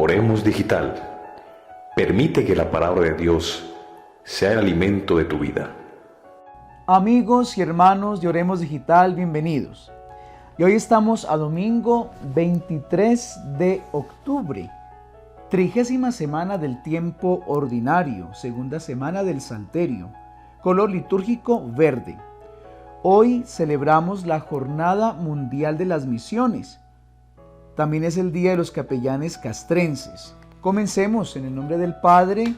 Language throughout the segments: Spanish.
Oremos Digital. Permite que la palabra de Dios sea el alimento de tu vida. Amigos y hermanos de Oremos Digital, bienvenidos. Y hoy estamos a domingo 23 de octubre, 30ª semana del tiempo ordinario, segunda semana del Salterio, color litúrgico verde. Hoy celebramos la Jornada Mundial de las Misiones. También es el Día de los Capellanes Castrenses. Comencemos en el nombre del Padre,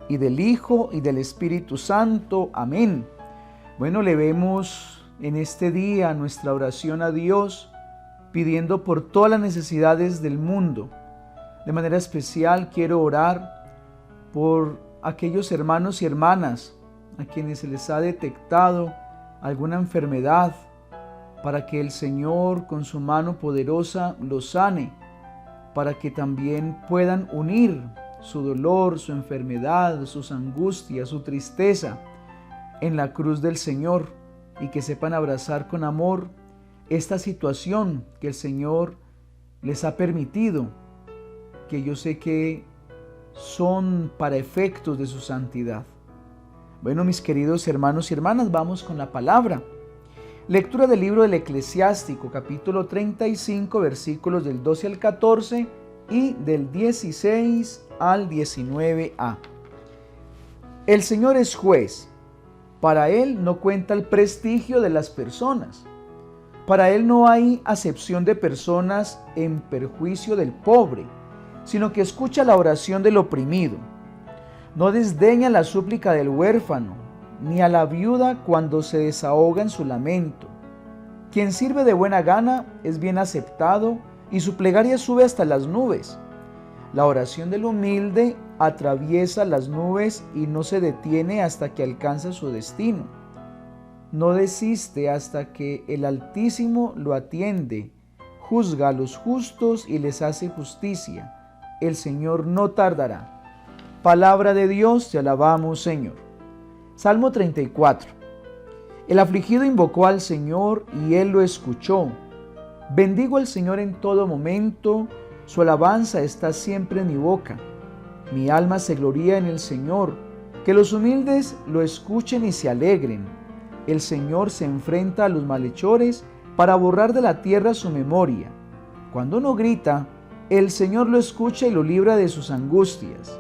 y del Hijo, y del Espíritu Santo. Amén. Bueno, elevemos en este día nuestra oración a Dios, pidiendo por todas las necesidades del mundo. De manera especial quiero orar por aquellos hermanos y hermanas a quienes se les ha detectado alguna enfermedad, para que el Señor con su mano poderosa los sane, para que también puedan unir su dolor, su enfermedad, sus angustias, su tristeza en la cruz del Señor, y que sepan abrazar con amor esta situación que el Señor les ha permitido, que yo sé que son para efectos de su santidad. Bueno, mis queridos hermanos y hermanas, vamos con la palabra. Lectura del libro del Eclesiástico, capítulo 35, versículos del 12 al 14 y del 16 al 19a. El Señor es juez. Para Él no cuenta el prestigio de las personas. Para Él no hay acepción de personas en perjuicio del pobre, sino que escucha la oración del oprimido. No desdeña la súplica del huérfano, ni a la viuda cuando se desahoga en su lamento. Quien sirve de buena gana es bien aceptado, y su plegaria sube hasta las nubes. La oración del humilde atraviesa las nubes y no se detiene hasta que alcanza su destino. No desiste hasta que el Altísimo lo atiende, juzga a los justos y les hace justicia. El Señor no tardará. Palabra de Dios, te alabamos, Señor. Salmo 34. El afligido invocó al Señor y Él lo escuchó. Bendigo al Señor en todo momento, su alabanza está siempre en mi boca. Mi alma se gloría en el Señor, que los humildes lo escuchen y se alegren. El Señor se enfrenta a los malhechores para borrar de la tierra su memoria. Cuando uno grita, el Señor lo escucha y lo libra de sus angustias.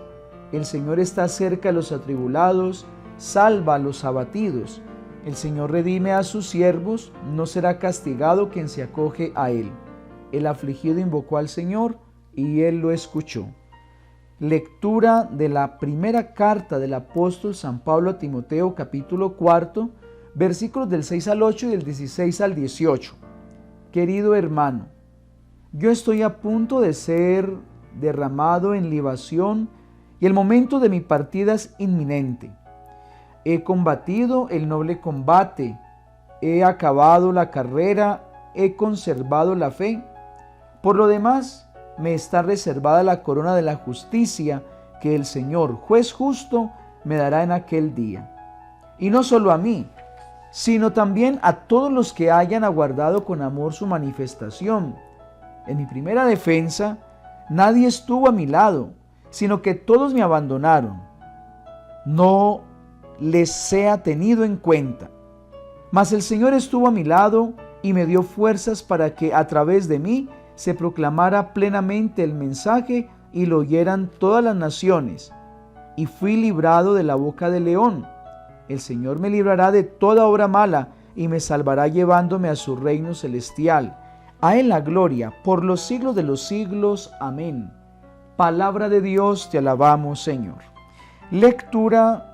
El Señor está cerca de los atribulados, salva a los abatidos. El Señor redime a sus siervos, no será castigado quien se acoge a Él. El afligido invocó al Señor y Él lo escuchó. Lectura de la primera carta del apóstol San Pablo a Timoteo, capítulo 4, versículos del 6 al 8 y del 16 al 18. Querido hermano, yo estoy a punto de ser derramado en libación y el momento de mi partida es inminente. He combatido el noble combate, he acabado la carrera, he conservado la fe. Por lo demás, me está reservada la corona de la justicia que el Señor, juez justo, me dará en aquel día. Y no solo a mí, sino también a todos los que hayan aguardado con amor su manifestación. En mi primera defensa, nadie estuvo a mi lado, sino que todos me abandonaron. No les sea tenido en cuenta. Mas el Señor estuvo a mi lado y me dio fuerzas para que a través de mí se proclamara plenamente el mensaje y lo oyeran todas las naciones. Y fui librado de la boca del león. El Señor me librará de toda obra mala y me salvará llevándome a su reino celestial. A Él la gloria por los siglos de los siglos. Amén. Palabra de Dios, te alabamos, Señor. Lectura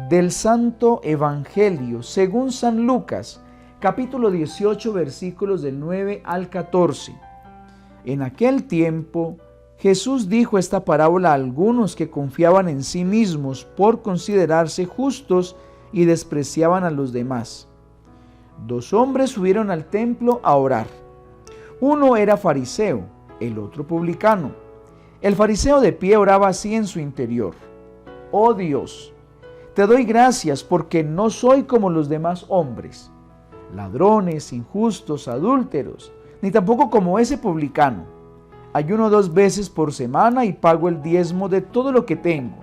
del Santo Evangelio según San Lucas, capítulo 18, versículos del 9 al 14. En aquel tiempo, Jesús dijo esta parábola a algunos que confiaban en sí mismos por considerarse justos y despreciaban a los demás. 2 hombres subieron al templo a orar. Uno era fariseo, el otro publicano. El fariseo de pie oraba así en su interior: Oh Dios, te doy gracias porque no soy como los demás hombres, ladrones, injustos, adúlteros, ni tampoco como ese publicano. ayuno 2 veces por semana y pago el diezmo de todo lo que tengo.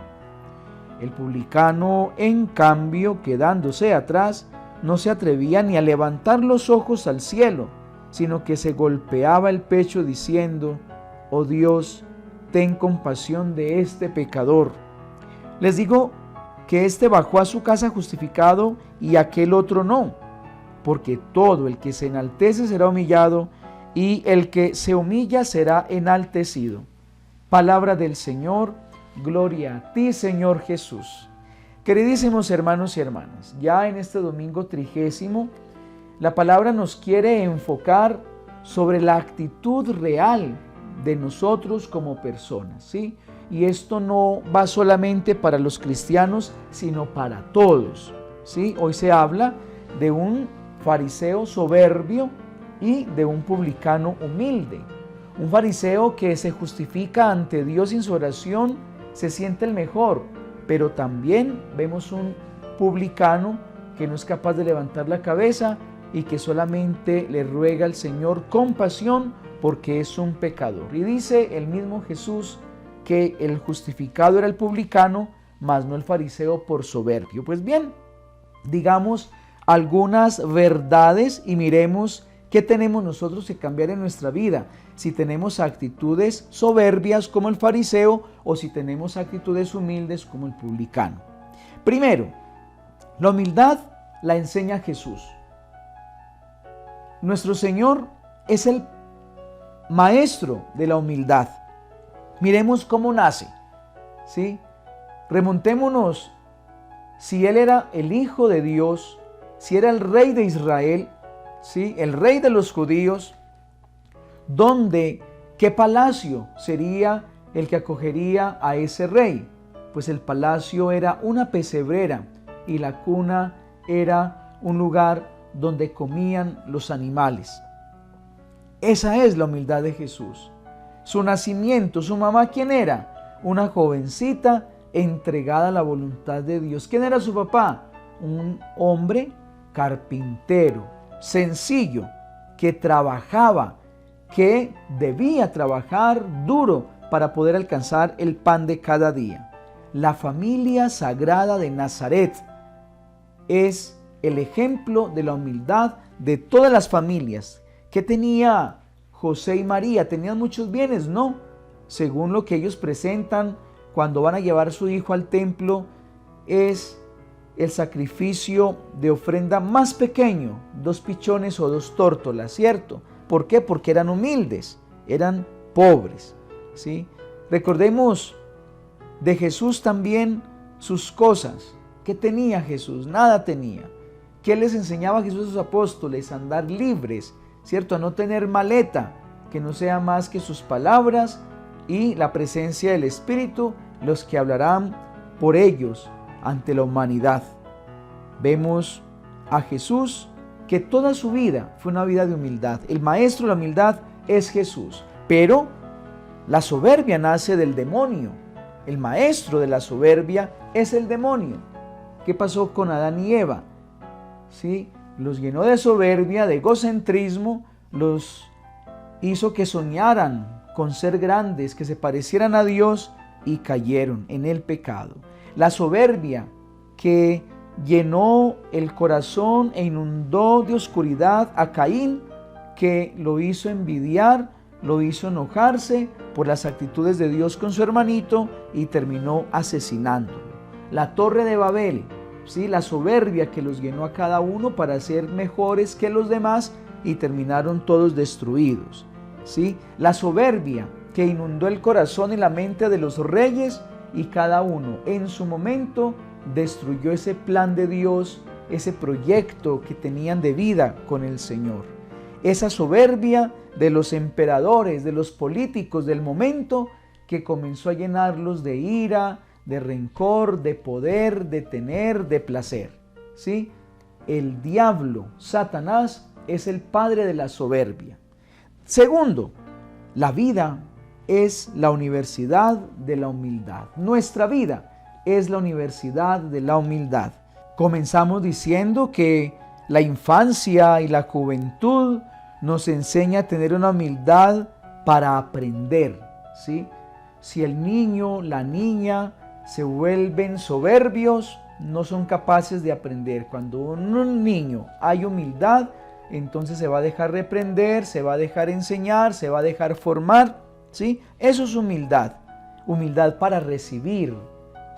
El publicano, en cambio, quedándose atrás, no se atrevía ni a levantar los ojos al cielo, sino que se golpeaba el pecho diciendo: «Oh Dios, ten compasión de este pecador». Les digo que éste bajó a su casa justificado y aquel otro no, porque todo el que se enaltece será humillado, y el que se humilla será enaltecido. Palabra del Señor, gloria a ti, Señor Jesús. Queridísimos hermanos y hermanas, ya en este domingo 30, la palabra nos quiere enfocar sobre la actitud real de nosotros como personas, ¿sí? Y esto no va solamente para los cristianos, sino para todos, ¿sí? Hoy se habla de un fariseo soberbio y de un publicano humilde. Un fariseo que se justifica ante Dios en su oración se siente el mejor, pero también vemos un publicano que no es capaz de levantar la cabeza y que solamente le ruega al Señor compasión porque es un pecador. Y dice el mismo Jesús que el justificado era el publicano, mas no el fariseo por soberbio. Pues bien, digamos algunas verdades y miremos qué tenemos nosotros que cambiar en nuestra vida. Si tenemos actitudes soberbias como el fariseo o si tenemos actitudes humildes como el publicano. Primero, la humildad la enseña Jesús. Nuestro Señor es el maestro de la humildad. Miremos cómo nace, ¿sí? Remontémonos, si Él era el Hijo de Dios, si era el Rey de Israel, ¿sí? El Rey de los judíos, ¿qué palacio sería el que acogería a ese rey? Pues el palacio era una pesebrera y la cuna era un lugar donde comían los animales. Esa es la humildad de Jesús. Su nacimiento, su mamá, ¿quién era? Una jovencita entregada a la voluntad de Dios. ¿Quién era su papá? Un hombre carpintero, sencillo, que trabajaba, que debía trabajar duro para poder alcanzar el pan de cada día. La familia sagrada de Nazaret es el ejemplo de la humildad de todas las familias. ¿Qué tenía José y María? ¿Tenían muchos bienes? No. Según lo que ellos presentan cuando van a llevar a su hijo al templo, es el sacrificio de ofrenda más pequeño, 2 pichones o 2 tórtolas, ¿cierto? ¿Por qué? Porque eran humildes, eran pobres, ¿sí? Recordemos de Jesús también sus cosas. ¿Qué tenía Jesús? Nada tenía. ¿Qué les enseñaba Jesús a sus apóstoles? A andar libres, ¿cierto? A no tener maleta, que no sea más que sus palabras y la presencia del Espíritu, los que hablarán por ellos ante la humanidad. Vemos a Jesús que toda su vida fue una vida de humildad. El maestro de la humildad es Jesús, pero la soberbia nace del demonio. El maestro de la soberbia es el demonio. ¿Qué pasó con Adán y Eva? ¿Sí? Los llenó de soberbia, de egocentrismo, los hizo que soñaran con ser grandes, que se parecieran a Dios y cayeron en el pecado. La soberbia que llenó el corazón e inundó de oscuridad a Caín, que lo hizo envidiar, lo hizo enojarse por las actitudes de Dios con su hermanito y terminó asesinándolo. La torre de Babel, ¿sí? La soberbia que los llenó a cada uno para ser mejores que los demás y terminaron todos destruidos, ¿sí? La soberbia que inundó el corazón y la mente de los reyes y cada uno en su momento destruyó ese plan de Dios, ese proyecto que tenían de vida con el Señor. Esa soberbia de los emperadores, de los políticos del momento que comenzó a llenarlos de ira, de rencor, de poder, de tener, de placer, ¿sí? El diablo, Satanás, es el padre de la soberbia. Segundo, la vida es la universidad de la humildad. Nuestra vida es la universidad de la humildad. Comenzamos diciendo que la infancia y la juventud nos enseña a tener una humildad para aprender, ¿sí? Si el niño, la niña se vuelven soberbios, no son capaces de aprender. Cuando en un niño hay humildad, entonces se va a dejar reprender, se va a dejar enseñar, se va a dejar formar, ¿sí? Eso es humildad. Humildad para recibir,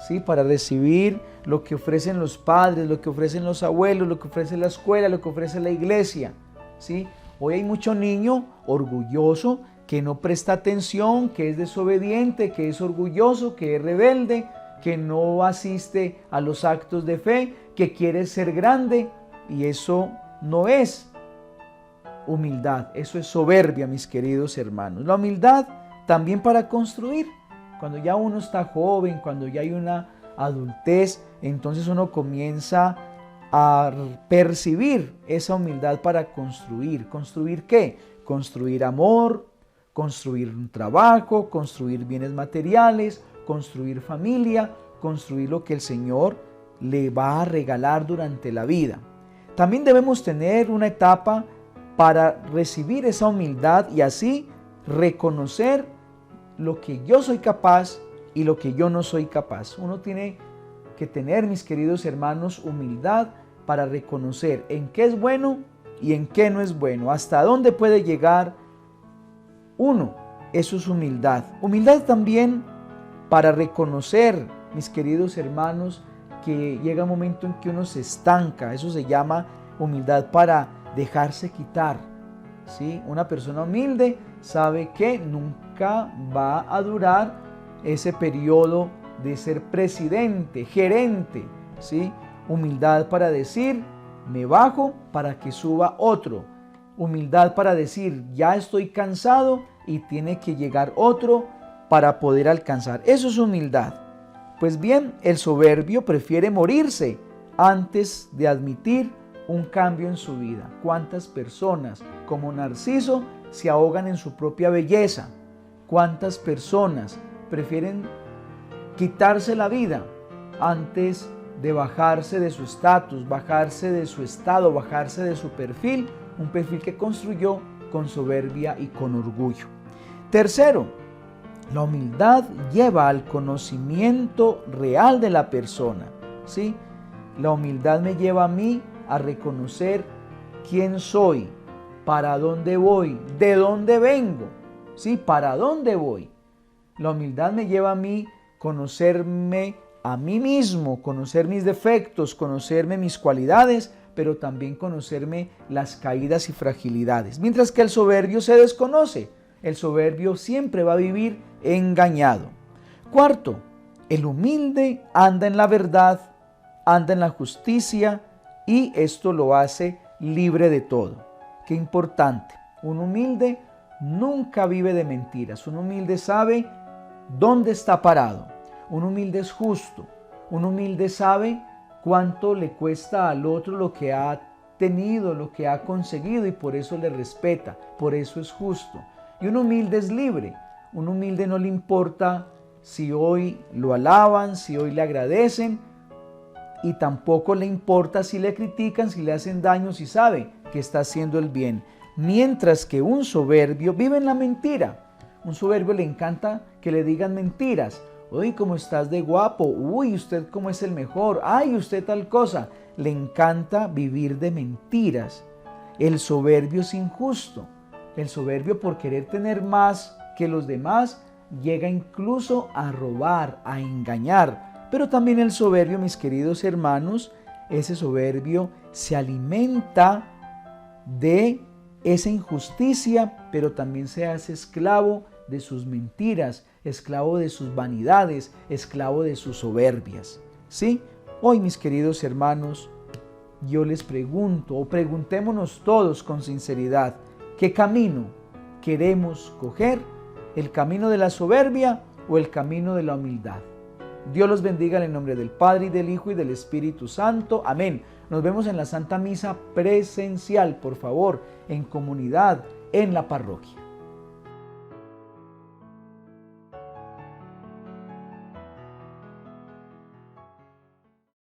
¿sí? Para recibir lo que ofrecen los padres, lo que ofrecen los abuelos, lo que ofrece la escuela, lo que ofrece la iglesia, ¿sí? Hoy hay mucho niño orgulloso que no presta atención, que es desobediente, que es orgulloso, que es rebelde, que no asiste a los actos de fe, que quiere ser grande, y eso no es humildad, eso es soberbia, mis queridos hermanos. La humildad también para construir. Cuando ya uno está joven, cuando ya hay una adultez, entonces uno comienza a percibir esa humildad para construir. ¿Construir qué? Construir amor, construir un trabajo, construir bienes materiales, construir familia, construir lo que el Señor le va a regalar durante la vida. También debemos tener una etapa para recibir esa humildad y así reconocer lo que yo soy capaz y lo que yo no soy capaz. Uno tiene que tener, mis queridos hermanos, humildad para reconocer en qué es bueno y en qué no es bueno, hasta dónde puede llegar uno. Eso es humildad. Humildad también para reconocer, mis queridos hermanos, que llega un momento en que uno se estanca. Eso se llama humildad para dejarse quitar, ¿sí? Una persona humilde sabe que nunca va a durar ese periodo de ser presidente, gerente, ¿sí? Humildad para decir, me bajo para que suba otro. Humildad para decir, ya estoy cansado y tiene que llegar otro para poder alcanzar. Eso es humildad. Pues bien, el soberbio prefiere morirse antes de admitir un cambio en su vida. ¿Cuántas personas como Narciso se ahogan en su propia belleza? ¿Cuántas personas prefieren quitarse la vida antes de bajarse de su estatus, bajarse de su estado, bajarse de su perfil, un perfil que construyó con soberbia y con orgullo? Tercero, la humildad lleva al conocimiento real de la persona, ¿sí? La humildad me lleva a mí a reconocer quién soy, para dónde voy, de dónde vengo, ¿sí? ¿Para dónde voy? La humildad me lleva a mí conocerme a mí mismo, conocer mis defectos, conocerme mis cualidades, pero también conocerme las caídas y fragilidades. Mientras que el soberbio se desconoce. El soberbio siempre va a vivir engañado. Cuarto, el humilde anda en la verdad, anda en la justicia y esto lo hace libre de todo. Qué importante. Un humilde nunca vive de mentiras. Un humilde sabe dónde está parado. Un humilde es justo. Un humilde sabe cuánto le cuesta al otro lo que ha tenido, lo que ha conseguido y por eso le respeta, por eso es justo. Y un humilde es libre. Un humilde no le importa si hoy lo alaban, si hoy le agradecen y tampoco le importa si le critican, si le hacen daño, si sabe que está haciendo el bien. Mientras que un soberbio vive en la mentira. Un soberbio le encanta que le digan mentiras. Uy, cómo estás de guapo. Uy, usted cómo es el mejor. Ay, usted tal cosa. Le encanta vivir de mentiras. El soberbio es injusto. El soberbio, por querer tener más que los demás, llega incluso a robar, a engañar. Pero también el soberbio, mis queridos hermanos, ese soberbio se alimenta de esa injusticia, pero también se hace esclavo de sus mentiras, esclavo de sus vanidades, esclavo de sus soberbias. ¿Sí? Hoy, mis queridos hermanos, yo les pregunto, o preguntémonos todos con sinceridad, ¿qué camino queremos coger? ¿El camino de la soberbia o el camino de la humildad? Dios los bendiga en el nombre del Padre, y del Hijo, y del Espíritu Santo. Amén. Nos vemos en la Santa Misa presencial, por favor, en comunidad, en la parroquia.